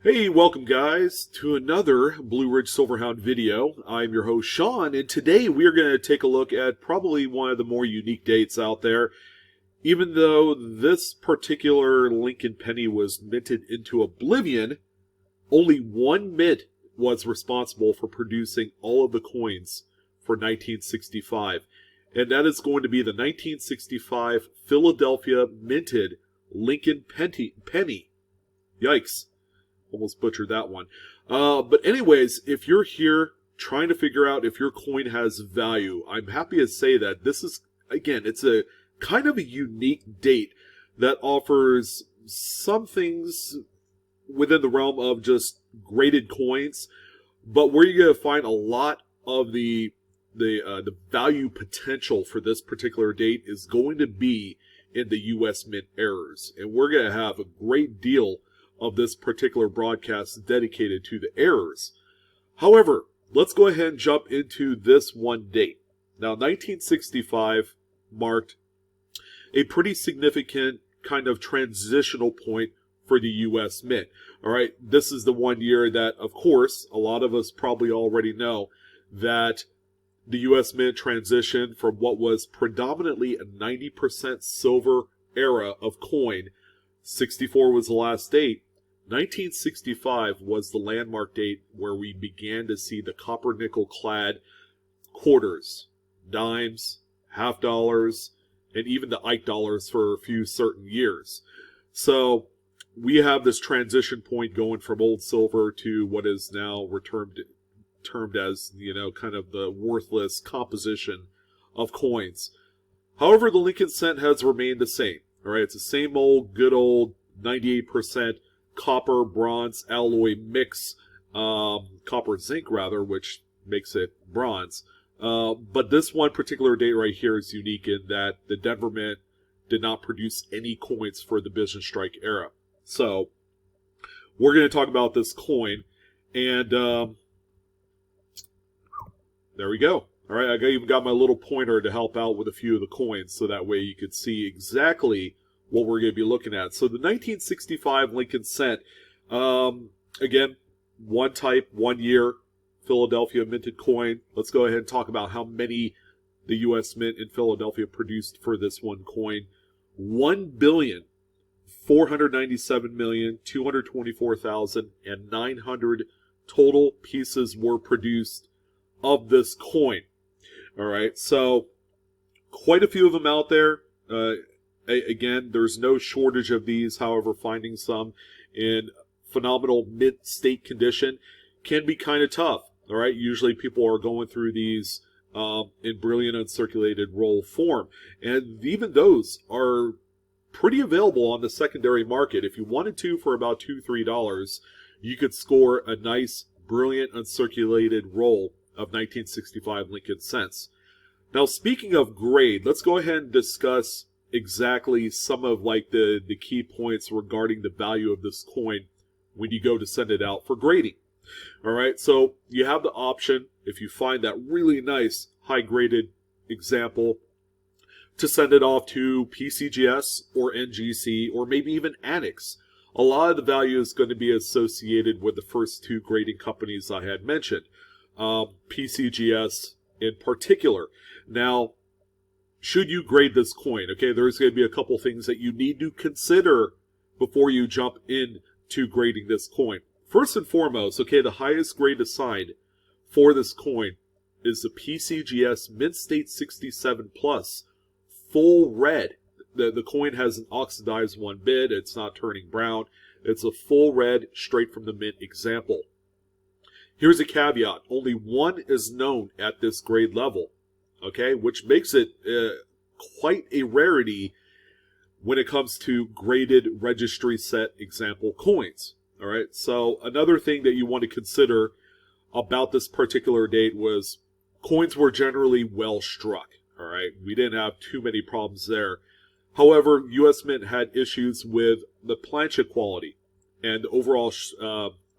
Hey, welcome guys to another Blue Ridge Silverhound video. I'm your host Sean, and today we are going to take a look at probably one of the more unique dates out there. Even though this particular Lincoln penny was minted into oblivion, only one mint was responsible for producing all of the coins for 1965. And that is going to be the 1965 Philadelphia minted Lincoln penny. Yikes. Almost butchered that one. But anyways, if you're here trying to figure out if your coin has value, I'm happy to say that this is, again, it's a kind of a unique date that offers some things within the realm of just graded coins, but where you're going to find a lot of the value potential for this particular date is going to be in the U.S. Mint errors. And we're going to have a great deal of this particular broadcast dedicated to the errors. However, let's go ahead and jump into this one date. Now, 1965 marked a pretty significant kind of transitional point for the U.S. Mint. All right, this is the one year that, of course, a lot of us probably already know that the U.S. Mint transitioned from what was predominantly a 90% silver era of coin. 64 was the last date. 1965 was the landmark date where we began to see the copper nickel clad quarters, dimes, half dollars, and even the Ike dollars for a few certain years. So we have this transition point going from old silver to what is now termed as, kind of the worthless composition of coins. However, the Lincoln cent has remained the same. All right, it's the same old, good old 98% copper bronze alloy mix, copper zinc rather, which makes it bronze. But this one particular date right here is unique in that the Denver Mint did not produce any coins for the business strike era. So we're going to talk about this coin, and there we go. All right, I even got my little pointer to help out with a few of the coins, so that way you could see exactly what we're going to be looking at. So the 1965 Lincoln cent, again, one type, 1 year, Philadelphia minted coin. Let's go ahead and talk about how many the U.S. Mint in Philadelphia produced for this one coin. 1,497,224,900 total pieces were produced of this coin. All right, so quite a few of them out there. Again, there's no shortage of these. However, finding some in phenomenal mint state condition can be kind of tough. All right, usually people are going through these in brilliant uncirculated roll form, and even those are pretty available on the secondary market. If you wanted to, for about $2-3, you could score a nice brilliant uncirculated roll of 1965 Lincoln cents. Now, speaking of grade, let's go ahead and discuss exactly some of the key points regarding the value of this coin when you go to send it out for grading. All right, so you have the option, if you find that really nice high graded example, to send it off to PCGS or NGC or maybe even Annex. A lot of the value is going to be associated with the first two grading companies I had mentioned, PCGS in particular. Now, should you grade this coin? Okay, there's going to be a couple things that you need to consider before you jump into grading this coin. First and foremost, okay, the highest grade assigned for this coin is the PCGS Mint State 67 Plus full red. The coin has an oxidized 1 bit. It's not turning brown. It's a full red, straight from the mint example. Here's a caveat. Only one is known at this grade level. Okay, which makes it quite a rarity when it comes to graded registry set example coins. All right, so another thing that you want to consider about this particular date was coins were generally well struck. All right, we didn't have too many problems there. However, U.S. Mint had issues with the plancha quality and overall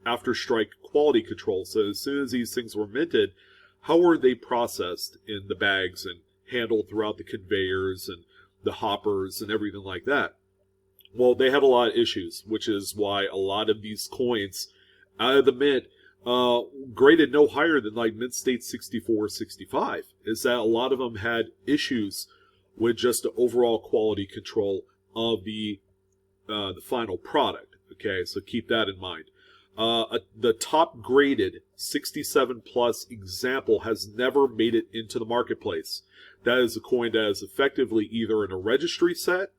after strike quality control. So as soon as these things were minted, how were they processed in the bags and handled throughout the conveyors and the hoppers and everything like that? Well, they had a lot of issues, which is why a lot of these coins out of the mint, graded no higher than like mint state 64, 65. Is that a lot of them had issues with just the overall quality control of the final product. Okay, so keep that in mind. The top graded 67 plus example has never made it into the marketplace. That is a coin that is effectively either in a registry set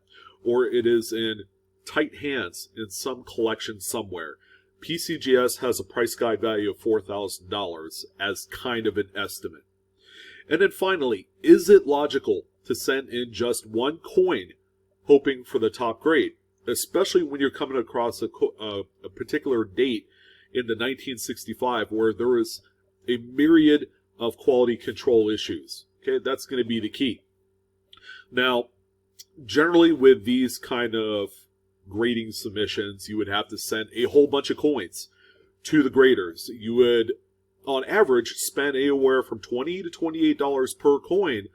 or it is in tight hands in some collection somewhere. PCGS has a price guide value of $4,000 as kind of an estimate. And then finally, is it logical to send in just one coin hoping for the top grade, especially when you're coming across a particular date in the 1965 where there is a myriad of quality control issues? Okay, that's going to be the key. Now, generally with these kind of grading submissions, you would have to send a whole bunch of coins to the graders. You would, on average, spend anywhere from $20 to $28 per coin,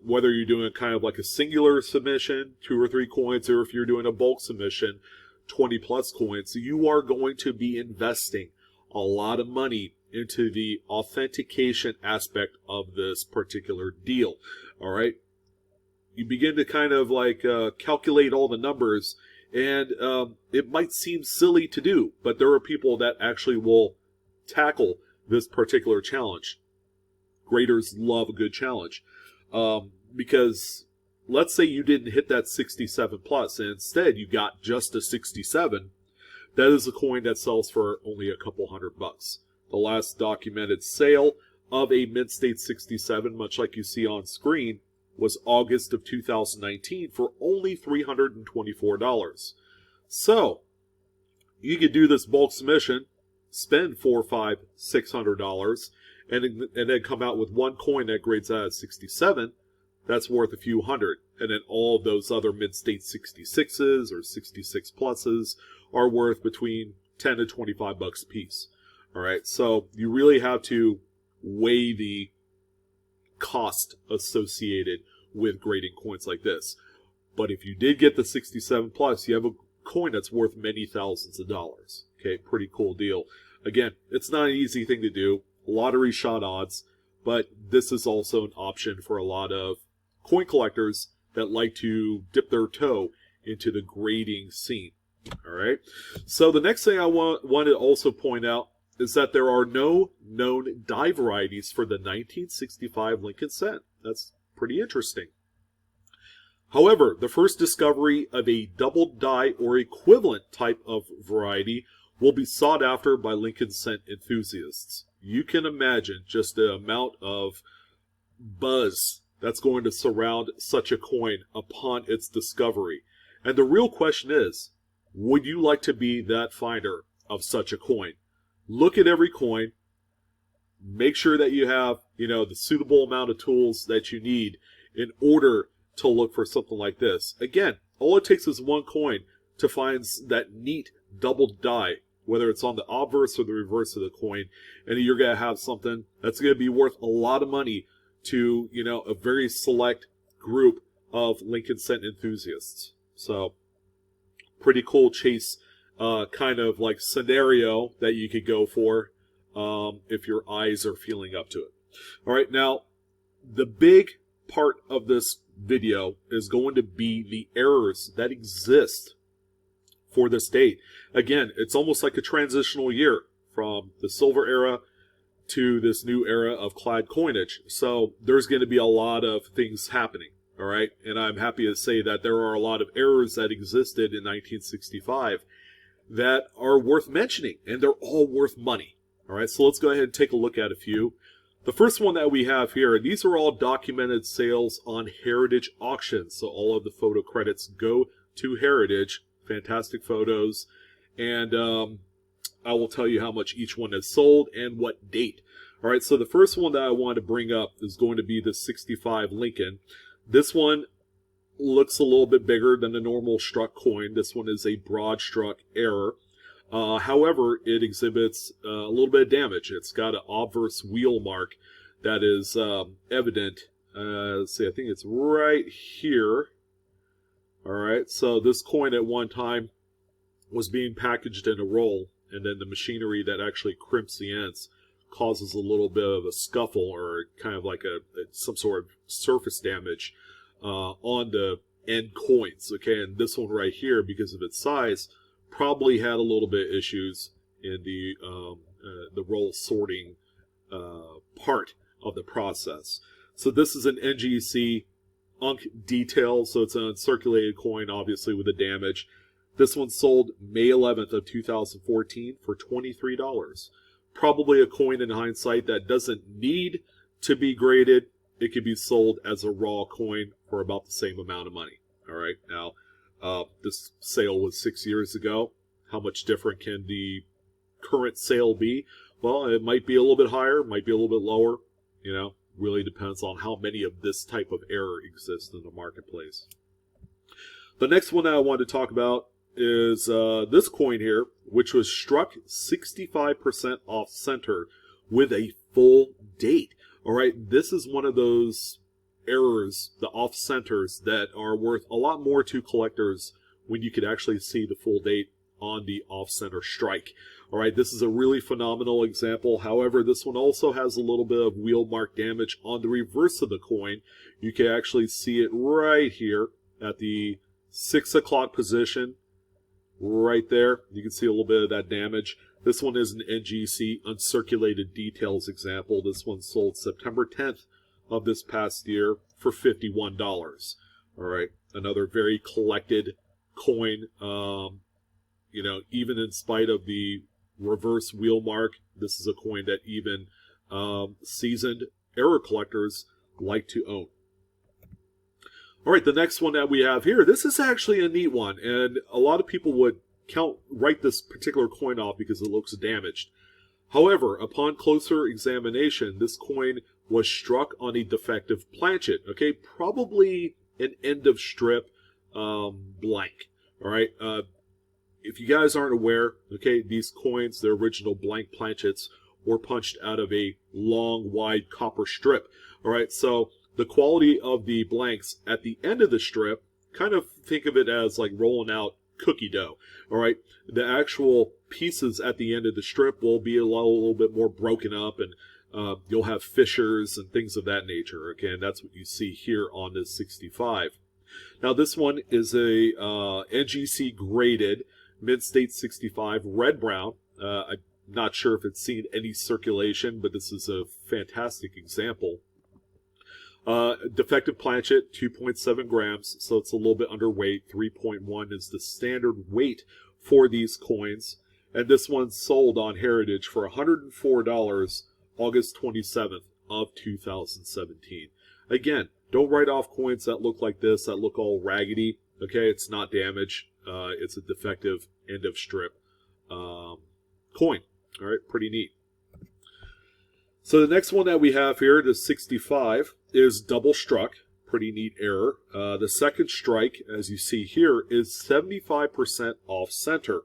whether you're doing kind of like a singular submission, 2 or 3 coins, or if you're doing a bulk submission, 20 plus coins. You are going to be investing a lot of money into the authentication aspect of this particular deal. All right. You begin to kind of like calculate all the numbers, and it might seem silly to do, but there are people that actually will tackle this particular challenge. Graders love a good challenge, because let's say you didn't hit that 67 plus, and instead you got just a 67. That is a coin that sells for only a couple $100. The last documented sale of a mint state 67, much like you see on screen, was August of 2019 for only $324. So, you could do this bulk submission, spend $400, $500, $600, and then come out with one coin that grades out at 67. That's worth a few hundred. And then all of those other mid-state 66s or 66 pluses are worth between 10 to 25 bucks a piece. All right, so you really have to weigh the cost associated with grading coins like this. But if you did get the 67 plus, you have a coin that's worth many thousands of dollars. Okay, pretty cool deal. Again, it's not an easy thing to do. Lottery shot odds, but this is also an option for a lot of coin collectors that like to dip their toe into the grading scene. All right. So the next thing I want to also point out is that there are no known die varieties for the 1965 Lincoln cent. That's pretty interesting. However, the first discovery of a double die or equivalent type of variety will be sought after by Lincoln cent enthusiasts. You can imagine just the amount of buzz that's going to surround such a coin upon its discovery. And the real question is, would you like to be that finder of such a coin? Look at every coin. Make sure that you have, the suitable amount of tools that you need in order to look for something like this. Again, all it takes is one coin to find that neat double die, whether it's on the obverse or the reverse of the coin, and you're going to have something that's going to be worth a lot of money to, a very select group of Lincoln cent enthusiasts. So, pretty cool chase kind of like scenario that you could go for if your eyes are feeling up to it. All right, now the big part of this video is going to be the errors that exist for this date. Again, it's almost like a transitional year from the silver era to this new era of clad coinage. So there's going to be a lot of things happening. All right, and I'm happy to say that there are a lot of errors that existed in 1965 that are worth mentioning, and they're all worth money. All right, so let's go ahead and take a look at a few. The first one that we have here, these are all documented sales on Heritage auctions. So all of the photo credits go to Heritage. Fantastic photos. And I will tell you how much each one has sold and what date. All right, so the first one that I want to bring up is going to be the 65 Lincoln. This one looks a little bit bigger than the normal struck coin. This one is a broad struck error. However, it exhibits a little bit of damage. It's got an obverse wheel mark that is evident. Let's see, I think it's right here. All right, so this coin at one time was being packaged in a roll, and then the machinery that actually crimps the ends causes a little bit of a scuffle or kind of like some sort of surface damage on the end coins. Okay, and this one right here, because of its size, probably had a little bit issues in the roll sorting part of the process. So this is an NGC Unk detail, so it's an uncirculated coin, obviously with the damage. This one sold May 11th of 2014 for $23. Probably a coin in hindsight that doesn't need to be graded. It could be sold as a raw coin for about the same amount of money. All right, now this sale was 6 years ago. How much different can the current sale be? Well, it might be a little bit higher, might be a little bit lower. You know, really depends on how many of this type of error exists in the marketplace. The next one that I want to talk about is this coin here, which was struck 65% off center with a full date. All right, this is one of those errors, the off centers, that are worth a lot more to collectors when you could actually see the full date on the off center strike. All right, this is a really phenomenal example. However, this one also has a little bit of wheel mark damage on the reverse of the coin. You can actually see it right here at the 6 o'clock position. Right there, you can see a little bit of that damage. This one is an NGC uncirculated details example. This one sold September 10th of this past year for $51. All right, another very collected coin. You know, even in spite of the reverse wheel mark, this is a coin that even seasoned error collectors like to own. All right, the next one that we have here, this is actually a neat one, and a lot of people would write this particular coin off because it looks damaged. However, upon closer examination, this coin was struck on a defective planchet. Okay, probably an end of strip blank. All right, if you guys aren't aware, okay, these coins, their original blank planchets, were punched out of a long, wide copper strip. All right, so the quality of the blanks at the end of the strip, kind of think of it as like rolling out cookie dough. All right, the actual pieces at the end of the strip will be a little bit more broken up, and you'll have fissures and things of that nature. Okay, and that's what you see here on this 65. Now this one is a NGC graded mid-state 65 red brown. I'm not sure if it's seen any circulation, but this is a fantastic example. Defective planchet, 2.7 grams, so it's a little bit underweight. 3.1 is the standard weight for these coins. And this one sold on Heritage for $104 August 27th of 2017. Again, don't write off coins that look like this, that look all raggedy. Okay, it's not damage. It's a defective end of strip coin. All right, pretty neat. So the next one that we have here, the 65, is double struck. Pretty neat error. The second strike, as you see here, is 75% off center.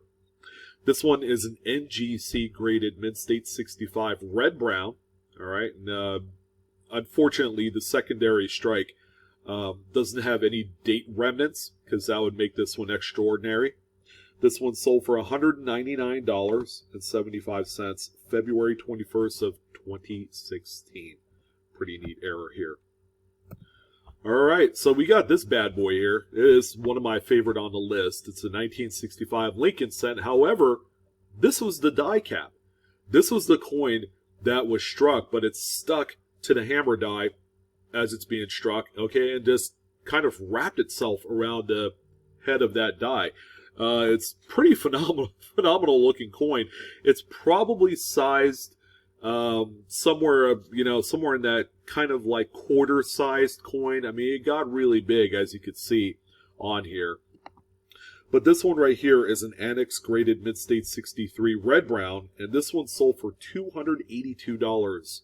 This one is an NGC graded mid-state 65 red brown. All right, and unfortunately, the secondary strike doesn't have any date remnants, because that would make this one extraordinary. This one sold for $199.75, February 21st of 2016. Pretty neat error here. All right, so we got this bad boy here. It is one of my favorite on the list. It's a 1965 Lincoln cent. However, this was the die cap. This was the coin that was struck, but it's stuck to the hammer die as it's being struck, okay, and just kind of wrapped itself around the head of that die. It's pretty phenomenal looking coin. It's probably sized somewhere, somewhere in that kind of like quarter-sized coin. I mean, it got really big, as you could see on here. But this one right here is an Annex graded mid-state 63 red brown, and this one sold for $282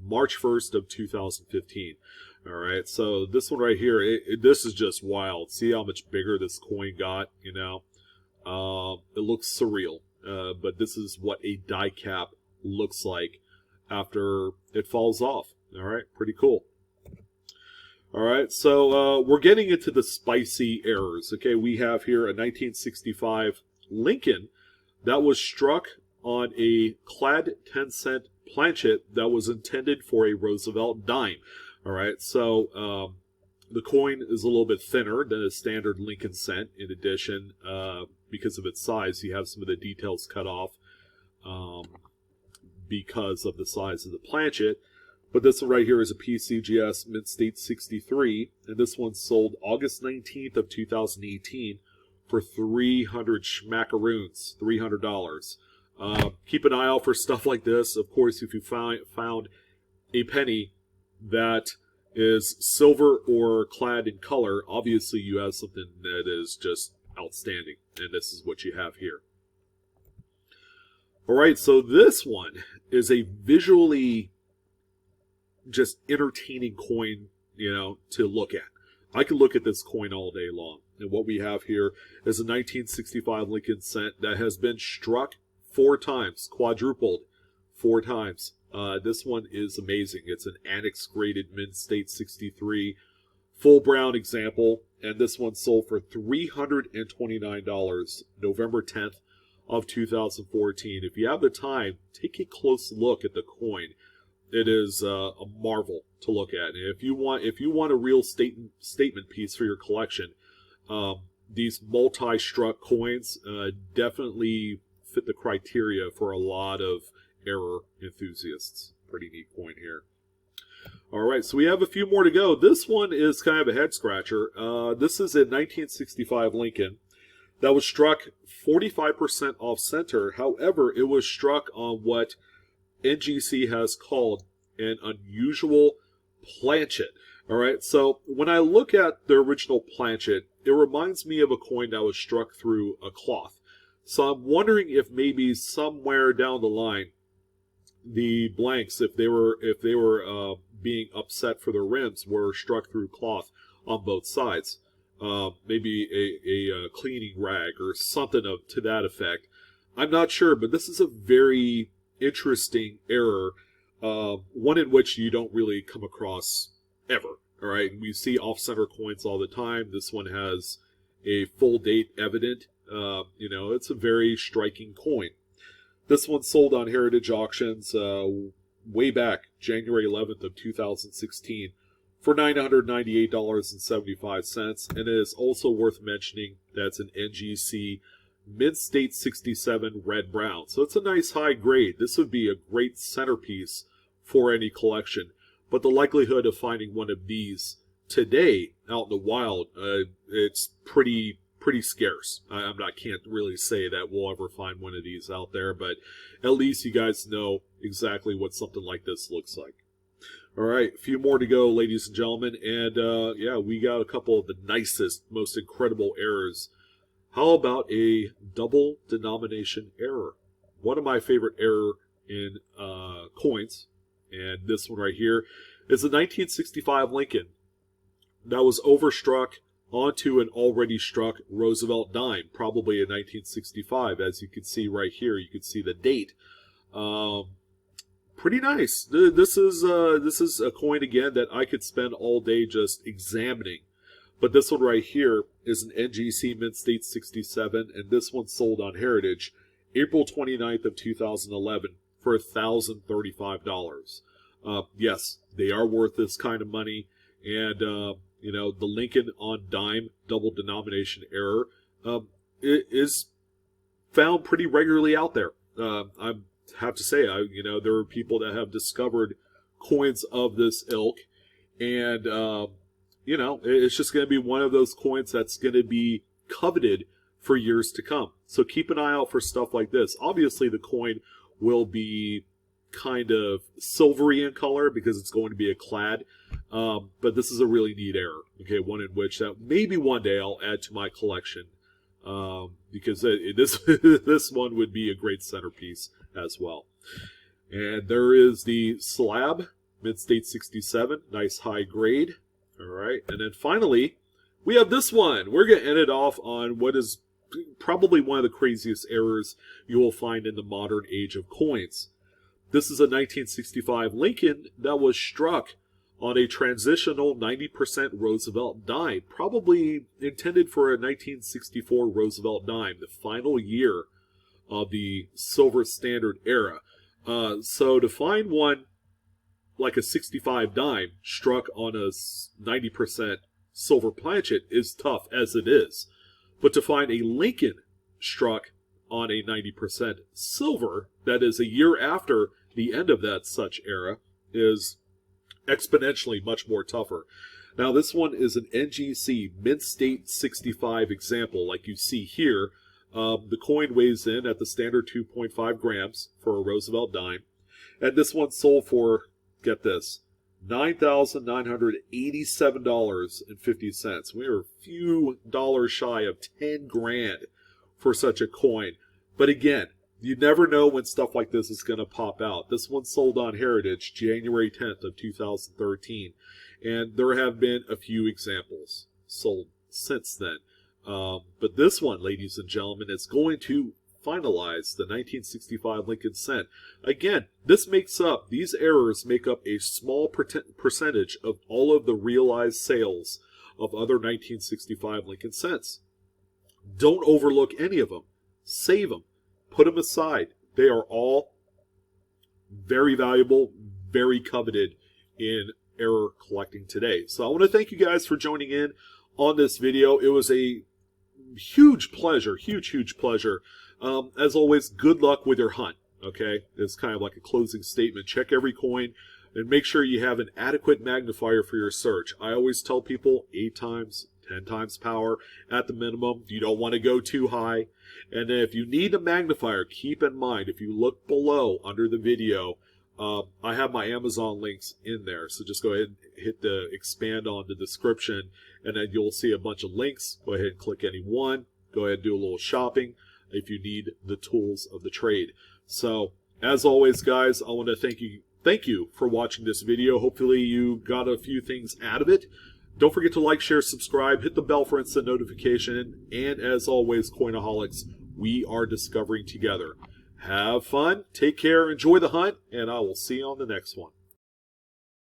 March 1st of 2015. All right, so this one right here, this is just wild. See how much bigger this coin got, you know? It looks surreal, but this is what a die cap looks like after it falls off. All right, pretty cool. All right, so we're getting into the spicy errors. Okay, we have here a 1965 Lincoln that was struck on a clad 10-cent planchet that was intended for a Roosevelt dime. All right, so the coin is a little bit thinner than a standard Lincoln cent. In addition, because of its size, you have some of the details cut off because of the size of the planchet. But this one right here is a PCGS Mint State 63, and this one sold August 19th of 2018 for 300 schmackaroons, $300. Keep an eye out for stuff like this. Of course, if you found a penny that is silver or clad in color, obviously you have something that is just outstanding, and this is what you have here. All right, so this one is a visually just entertaining coin, to look at. I could look at this coin all day long. And what we have here is a 1965 Lincoln cent that has been struck 4 times, quadrupled 4 times. This one is amazing. It's an annex graded Mint State 63, full brown example, and this one sold for $329, November 10th of 2014. If you have the time, take a close look at the coin. It is a marvel to look at. And if you want a real statement piece for your collection, these multi-struck coins definitely fit the criteria for a lot of error enthusiasts. Pretty neat coin here. All right, so we have a few more to go. This one is kind of a head scratcher. This is a 1965 Lincoln that was struck 45% off center. However, it was struck on what NGC has called an unusual planchet. All right, so when I look at the original planchet, it reminds me of a coin that was struck through a cloth. So I'm wondering if maybe somewhere down the line, the blanks, if they were being upset for the rims, were struck through cloth on both sides. Maybe a cleaning rag or something to that effect. I'm not sure, but this is a very interesting error, one in which you don't really come across ever. All right, we see off-center coins all the time. This one has a full date evident. It's a very striking coin. This one sold on Heritage Auctions way back January 11th of 2016 for $998.75, and it is also worth mentioning that's an NGC Mint State 67 red brown. So it's a nice high grade. This would be a great centerpiece for any collection. But the likelihood of finding one of these today out in the wild, it's pretty scarce. I can't really say that we'll ever find one of these out there, but at least you guys know exactly what something like this looks like. All right, a few more to go, ladies and gentlemen, and yeah, we got a couple of the nicest, most incredible errors. How about a double denomination error? One of my favorite error in coins, and this one right here, is the 1965 Lincoln that was overstruck onto an already struck Roosevelt dime, probably in 1965. As you can see right here, you can see the date. Pretty nice. This is a coin again that I could spend all day just examining. But this one right here is an NGC Mint State 67, and this one sold on Heritage April 29th of 2011 for $1,035. Yes, they are worth this kind of money, and the Lincoln on dime double denomination error it is found pretty regularly out there. I have to say, there are people that have discovered coins of this ilk, and it's just going to be one of those coins that's going to be coveted for years to come. So keep an eye out for stuff like this. Obviously, the coin will be kind of silvery in color because it's going to be a clad, but this is a really neat error. Okay, one in which that maybe one day I'll add to my collection, because this one would be a great centerpiece as well. And there is the slab Mint State 67, nice high grade. All right, and then finally we have this one. We're going to end it off on what is probably one of the craziest errors you will find in the modern age of coins. This is a 1965 Lincoln that was struck on a transitional 90% Roosevelt dime, probably intended for a 1964 Roosevelt dime, the final year of the silver standard era. So to find one like a 65 dime struck on a 90% silver planchet is tough as it is. But to find a Lincoln struck on a 90% silver, that is a year after the end of that such era, is exponentially much more tougher. Now this one is an NGC Mint State 65 example like you see here. The coin weighs in at the standard 2.5 grams for a Roosevelt dime. And this one sold for, get this, $9,987.50. We are a few dollars shy of 10 grand for such a coin. But again, you never know when stuff like this is going to pop out. This one sold on Heritage January 10th of 2013. And there have been a few examples sold since then. But this one, ladies and gentlemen, is going to finalize the 1965 Lincoln cent. Again, these errors make up a small percentage of all of the realized sales of other 1965 Lincoln cents. Don't overlook any of them. Save them. Put them aside. They are all very valuable, very coveted in error collecting today. So I want to thank you guys for joining in on this video. It was a huge pleasure, huge pleasure. As always, good luck with your hunt. Okay, it's kind of like a closing statement. Check every coin and make sure you have an adequate magnifier for your search. I always tell people 8 times, 10 times power at the minimum. You don't want to go too high. And then if you need a magnifier, keep in mind, if you look below under the video, I have my Amazon links in there. So just go ahead and hit the expand on the description, and then you'll see a bunch of links. Go ahead and click any one. Go ahead and do a little shopping if you need the tools of the trade. So, as always, guys, I want to thank you for watching this video. Hopefully you got a few things out of it. Don't forget to like, share, subscribe, hit the bell for instant notification, and as always, Coinaholics, we are discovering together. Have fun, take care, enjoy the hunt, and I will see you on the next one.